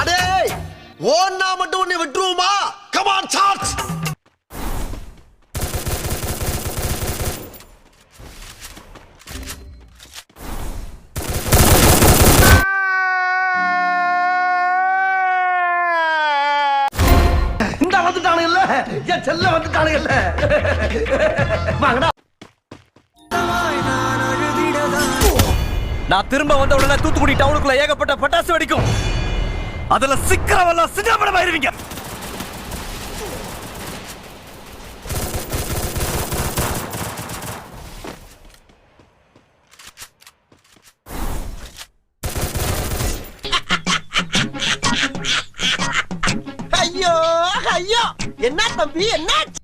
அடே ஓன்னா மட்டும் உன்னை விட்டுருவோமா? Come on charge. இந்த வந்துட்டானுங்கல்ல, என் செல்ல வந்துட்டானுங்கல்ல. வாங்கடா. நான் திரும்ப வந்த உடனே தூத்துக்குடி டவுனுக்குள்ள ஏகப்பட்ட பட்டாசு வெடிக்கும். அதுல சிக்கிறவெல்லாம் சின்னப்படமாயிருவீங்க. ஐயோ ஐயோ, என்ன தம்பி என்னாச்சு?